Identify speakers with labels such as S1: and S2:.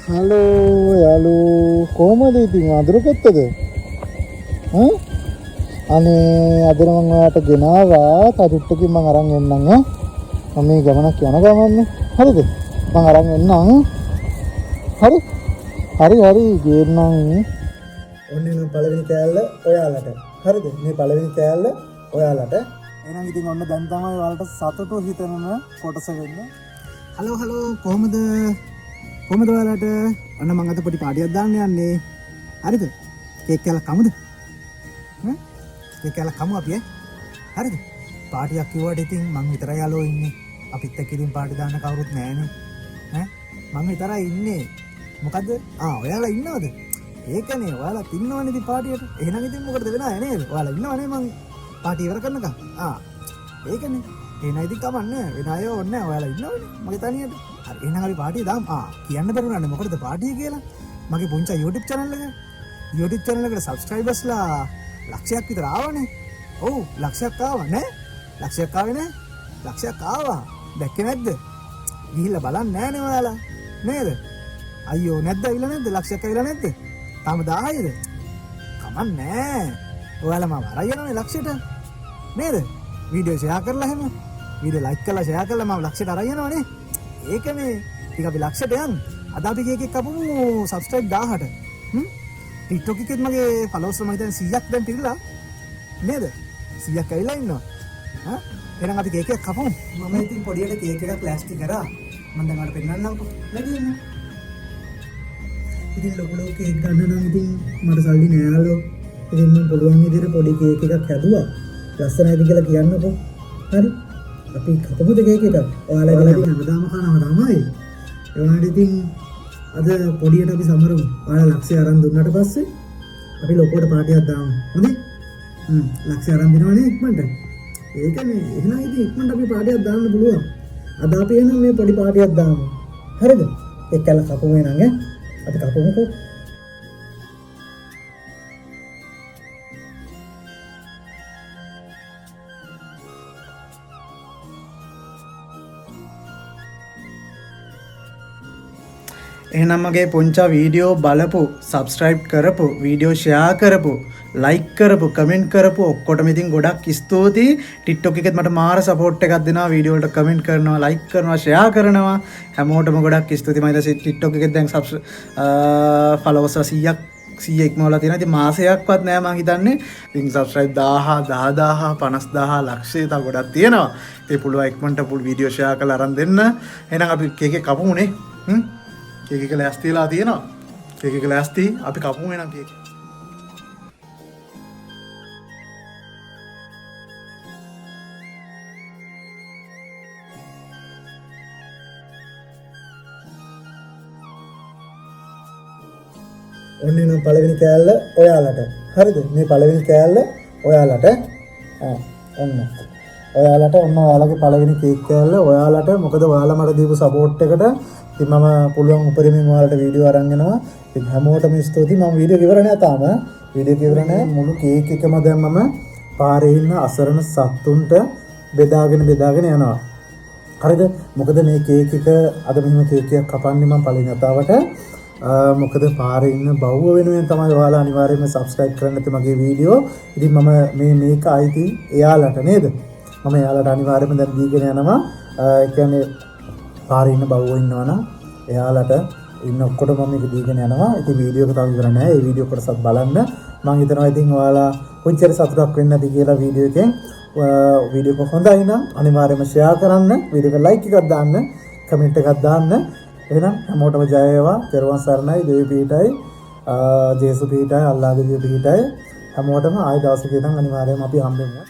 S1: Hello යාලෝ කොහමද ඉතින් අඳුර පැත්තද? අනේ අද මම ඔයාලට ගෙනාවා තදුට්ටකින් මම අරන් එන්නම් මම මේ ගමනක් යන ගමන්නේ. හරිද? මම අරන් එන්නම්. හරි ගේන්නම්. ඔන්නේ මේ පළවෙනි කෑල්ල ඔයාලට. හරිද? මේ පළවෙනි කෑල්ල ඔයාලට. එහෙනම් ඉතින් ඔන්න දැන් තමයි ඔයාලට සතුටු හිතෙනම කොටස වෙන්නේ. හලෝ කොහමද ඔයාලට? අන්න මම අද පොඩි පාටියක් දාන්න යන්නේ. හරිද? කේක් කෑල්ලක් කමුද? කේක් කෑල්ලක් කමු අපි හරිද? පාටියක් කිව්වට ඉතින් මං විතරයි යාළුවෝ ඉන්නේ. අපිත් එක්ක ඉතින් පාටි දාන්න කවුරුත් නැහැනේ. මං විතරයි ඉන්නේ. මොකද? ඔයාලා ඉන්නවද? ඒකනේ ඔයාලා ඉන්නවනේ ඉතින් පාටියට. එහෙනම් ඉතින් මොකටද වෙන්නේ නේද? ඔයාලා ඉන්නවනේ මං පාටි ඉවර කරනකම්. ඒකනේ. එහෙනම් ඉතින් කමන්නේ. වෙන අය ඕනේ නැහැ. ඔයාලා ඉන්නවනේ මගේ තනියට. හරි එහෙනම් අපි පාටිය දාමු. කියන්න බැරුණානේ මොකටද පාටිය කියලා. මගේ පුංචි YouTube channel එකට subscribersලා ලක්ෂයක් විතර ආවනේ. ඔව් ලක්ෂයක් ආවා නේ? ලක්ෂයක් ආවේ නේ? ලක්ෂයක් ආවා. දැක්කේ නැද්ද? ගිහිල්ලා බලන්න නෑනේ ඔයාලා. නේද? අයියෝ නැද්ද ඇවිල්ලා නැද්ද? ලක්ෂයක් ඇවිල්ලා නැද්ද? තාම 1000යිද? කමන්නේ. ඔයාලා මම අරන් යනවානේ ලක්ෂයට. නේද? වීඩියෝ ෂෙයා කරලා හැම. වීඩියෝ ලයික් කරලා ෂෙයා කරලා මම ලක්ෂයට අරන් යනවානේ. ඒකනේ. ටික අපි ලක්ෂයට යන්. අද අපි කේක් එකක් කපමු subscribe 1000ට. TikTok එකෙත් මගේ followers මම හිතන්නේ 100ක් දැන් පිරලා නේද? 100ක් ඇවිල්ලා ඉන්නවා. එහෙනම් අපි කේක් එකක් කපමු. මම ඉතින් පොඩියට කේක් එකක් ප්ලාස්ටික් කරා. මම දැන් ඔයාලට පෙන්නන්නම්කෝ. ලැබෙන්නේ. ඉතින් ලොකු කේක් ගන්න නම් ඉතින් මට සල්ලි නෑ යාළුවෝ. ඉතින් මම පුළුවන් විදිහට පොඩි කේක් එකක් හැදුවා. ලස්සනයිද කියලා කියන්නකෝ. හරි? අපි කපමුද කේක් එකක්? ඔයාලා ඉතින් හැමදාම කනවා තමයි. ඒ වුණාට ඉතින් අද පොඩියට අපි සමරමු. ඔයාලා ලක්ෂය අරන් දුන්නාට පස්සේ අපි ලොකුවට පාටියක් දාමු. හොඳයි? ලක්ෂය අරන් දෙනවනේ ඉක්මනට. ඒකනේ. එහෙනම් ඉතින් ඉක්මනට අපි පාටියක් දාන්න පුළුවන්. අද අපි එහෙනම් මේ පොඩි පාටියක් දාමු. හරිද? ඒක කැල කපමු එහෙනම් අපි කපමුකෝ. එහෙනම් මගේ පොන්චා වීඩියෝ බලපු, subscribe කරපු, වීඩියෝ share කරපු, like කරපු, comment කරපු ඔක්කොටම ඉතින් ගොඩක් ස්තුතියි. TikTok එකෙත් මට මාර support එකක් දෙනවා. වීඩියෝ වලට comment කරනවා, like කරනවා, share කරනවා. හැමෝටම ගොඩක් ස්තුතියි. මම ඊට TikTok එකෙත් දැන් followers 100 ඉක්මවලා තියෙනවා. ඉතින් මාසයක්වත් නෑ මං හිතන්නේ. ඉතින් subscribe 1000, 10000, 50000 ලක්ෂය තව ගොඩක් තියෙනවා. ඉතින් පුළුවන් ඉක්මනට වීඩියෝ share කරලා අරන් දෙන්න. එහෙනම් අපි කේක් එක කපමුනේ. කේක් එක ලෑස්තිලා තියෙනවා. කේක් එක ලෑස්ති. අපි කපමු එහෙනම් කේක්. ඔන්න නම් පළවෙනි කෑල්ල ඔයාලට. හරිද? මේ පළවෙනි කෑල්ල ඔයාලට. ඔන්න. ඔයාලට ඔයාලගේ පළවෙනි කේක් කෑල්ල ඔයාලට. මොකද ඔයාලා මට දීපු සපෝට් එකට ඉතින් මම පුළුවන් උපරිමයෙන් ඔයාලට වීඩියෝ අරන් එනවා. ඉතින් හැමෝටම ස්තුතියි. මම වීඩියෝ ඉවර නෑ තාම. වීඩියෝ ඉවර නෑ. මුළු කේක් එකම දැන් මම පාරේ ඉන්න අසරණ සත්තුන්ට බෙදාගෙන යනවා. හරිද? මොකද මේ කේක් එක අද මෙහෙම කේක් එකක් කපන්නේ මම පළවෙනි වතාවට. මොකද පාරේ ඉන්න බව්ව වෙනුවෙන් තමයි ඔයාලා අනිවාර්යයෙන්ම subscribe කරන්න නැති මගේ වීඩියෝ. ඉතින් මම මේක අයිති එයාලට නේද? මම එයාලට අනිවාර්යයෙන්ම දැන් දීගෙන යනවා. ඒ කියන්නේ පාරේ ඉන්න බව්ව ඉන්නවනම් එයාලට ඉන්න ඔක්කොටම මම මේක දීගෙන යනවා. ඉතින් වීඩියෝ එක තාම ඉවර නැහැ. ඒ වීඩියෝ කොටසත් බලන්න. මම හිතනවා ඉතින් ඔයාලා කොච්චර සතුටක් වෙන්නේ නැති කියලා වීඩියෝ එකෙන්. වීඩියෝ එක හොඳයි නම් අනිවාර්යයෙන්ම share කරන්න. වීඩියෝ එක like එකක් දාන්න. comment එකක් දාන්න. එහෙනම් හැමෝටම ජය වේවා. ත්වන් සරණයි, දේව පීඨයි, ජේසු පීඨයි, අල්ලාහ් දෙවියෝ පීඨයි. හැමෝටම ආයි දවසක ඉඳන් අනිවාර්යයෙන්ම අපි හම්බෙමු.